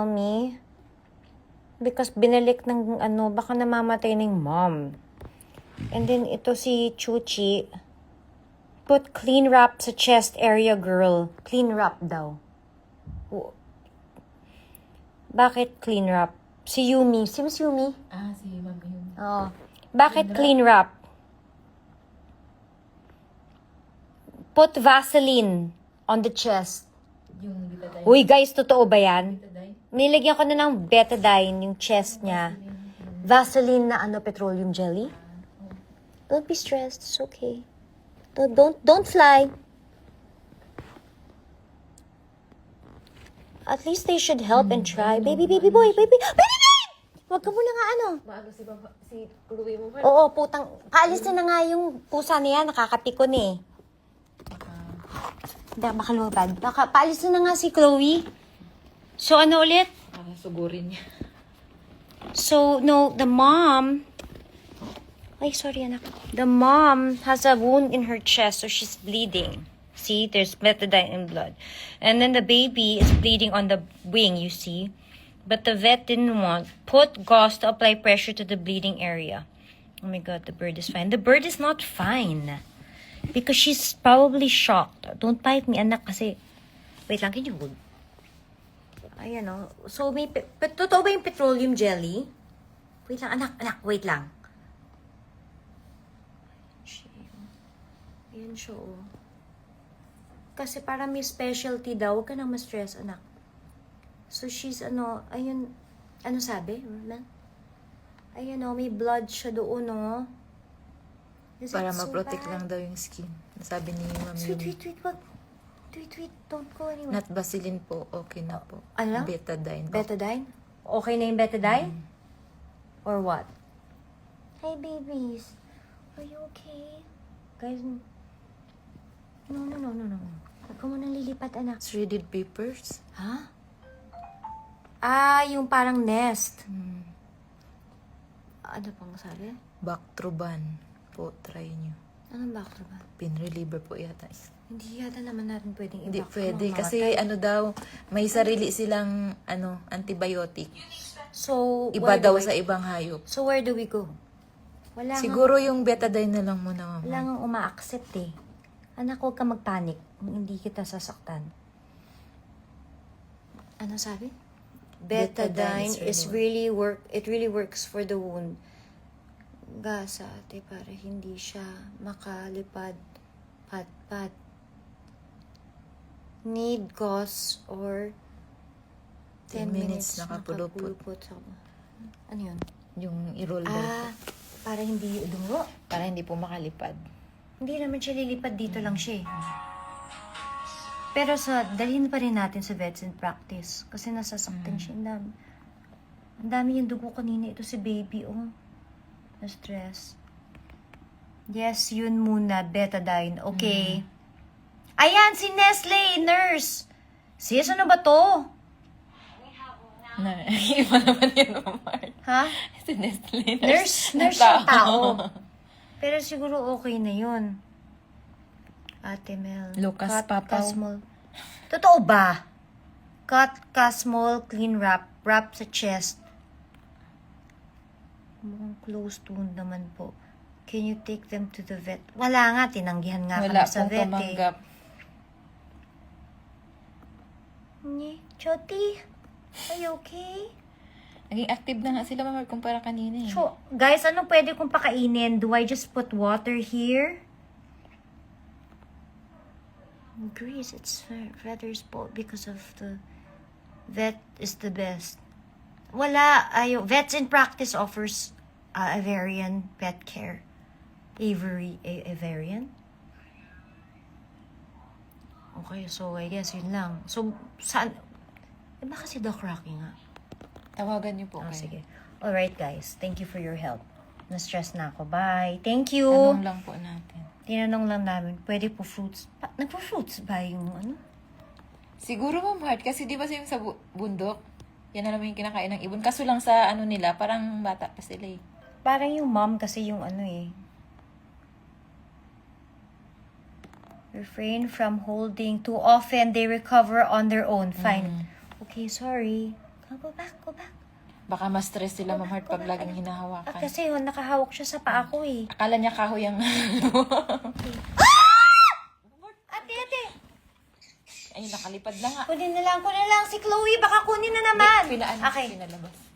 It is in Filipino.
tell me? Because binalik ng baka namamatay ng mom. And then ito si Chuchi. Put clean wrap sa chest area, girl. Clean wrap daw. Bakit clean wrap? Si Yumi. Si Miss Yumi? Si Ma'am Yumi. Oh. Bakit clean wrap? Put Vaseline on the chest. Yung betadine. Uy, guys, totoo ba yan? Betadine? Nilagyan ko na ng betadine yung chest niya. Vaseline na petroleum jelly. Don't be stressed. It's okay. Don't fly. At least they should help and try. Baby boy. Wag ka muna nga Maano si Chloe mo ba? Oo, putang. Paalis na nga yung pusa niya. Nakakapikon eh. Baka lumabad. Paalis na nga si Chloe. So, ulit? Sugurin niya. So, no, the mom... Ay, sorry, anak. The mom has a wound in her chest, so she's bleeding. See, there's betadine in blood. And then the baby is bleeding on the wing, you see. But the vet didn't want. Put gauze to apply pressure to the bleeding area. Oh my God, the bird is fine. The bird is not fine. Because she's probably shocked. Don't bite me, anak, kasi... Wait lang, can you hold? Ayan, So, totoo ba yung petroleum jelly? Wait lang, anak, wait lang. Ayan siya, Kasi para may specialty daw, huwag ka nang ma-stress, anak. So, she's, ayun, sabi? Ayun, may blood siya doon, Is Para it so ma-protect bad? lang daw yung skin. Sabi ni Ma'am Yumi. Wait, wag. Wait, don't go anywhere. Not Vaseline po, okay na po. Ano? Betadine po. Betadine? Okay na yung betadine? Or what? Hey, babies. Are you okay? Guys, no. Huwag ka munang lilipat, anak. Shredded papers? Ha? Yung parang nest. Ano pang sabi? Bactroban po, try nyo. Anong Bactroban? Pain reliever po yata. Hindi yata naman natin pwedeng Hindi i-Bactroban. pwede kasi daw, may sarili silang antibiotic. So, Iba daw sa ibang hayop. So, where do we go? Wala Siguro yung betadine na lang muna, Wala Ma'am. nga uma-accept eh. Anak, huwag ka magpanik kung hindi kita sasaktan. Ano sabi? Betadine it really works for the wound. Gasa, ate, para hindi siya makalipad. Pat. Need gauze or 10 minutes nakapulupot. Ano yun? Yung i-roll daw po. Para hindi dumuro. Para hindi po makalipad. Hindi naman siya lilipad dito lang siya eh. Pero dalhin pa rin natin sa vets in practice. Kasi nasasaktan siya. Ang dami yung dugo kanina. Ito si baby, Na-stress. Yes, yun muna. Betadine. Okay. Ayan, si Nestle, nurse. Sis, ano ba to? Iba naman yun, Mark. Ha? Si Nestle. Nurse yung tao. Pero siguro okay na yun. Ate Mel. Lucas Papaw. Casmol. Totoo ba? Cut, Casmol, clean wrap sa chest. Mukhang closed wound naman po. Can you take them to the vet? Wala nga, tinanggihan nga Wala kami sa pong vet tumanggap. Choti, are you okay? Naging active na nga sila, Ma'am, kumpara kanina eh. So, guys, ano pwede kong pakainin? Do I just put water here? Grease, it's rather spoiled because of the vet is the best. Wala, Vets in Practice offers Avarian pet care. Avarian? Okay, so I guess yun lang. So, saan? Baka si Doc Rocky nga. Tawagan niyo po kayo. Sige. Alright, guys. Thank you for your help. Na-stress na ako. Bye. Thank you. Tanong lang po natin. Tinanong lang namin, pwede po fruits. Nagpo-fruits ba yung Siguro, Ma'am Heart, kasi di ba sa yung sa bundok, yan na naman yung kinakain ng ibon. Kaso lang sa nila, parang bata pa sila eh. Parang yung mom kasi yung Refrain from holding too often. They recover on their own. Fine. Okay, sorry. Go back, go back. Baka ma-stress sila, Ma'am Heart, pag laging Ah, hinahawakan. kasi yun, nakahawak siya sa paa ko eh. Akala niya kahoy ang... Ate, ate. Ayun, nakalipad na nga. Kunin na lang. Si Chloe, baka kunin na naman. Pinaan, Okay. pinalabas.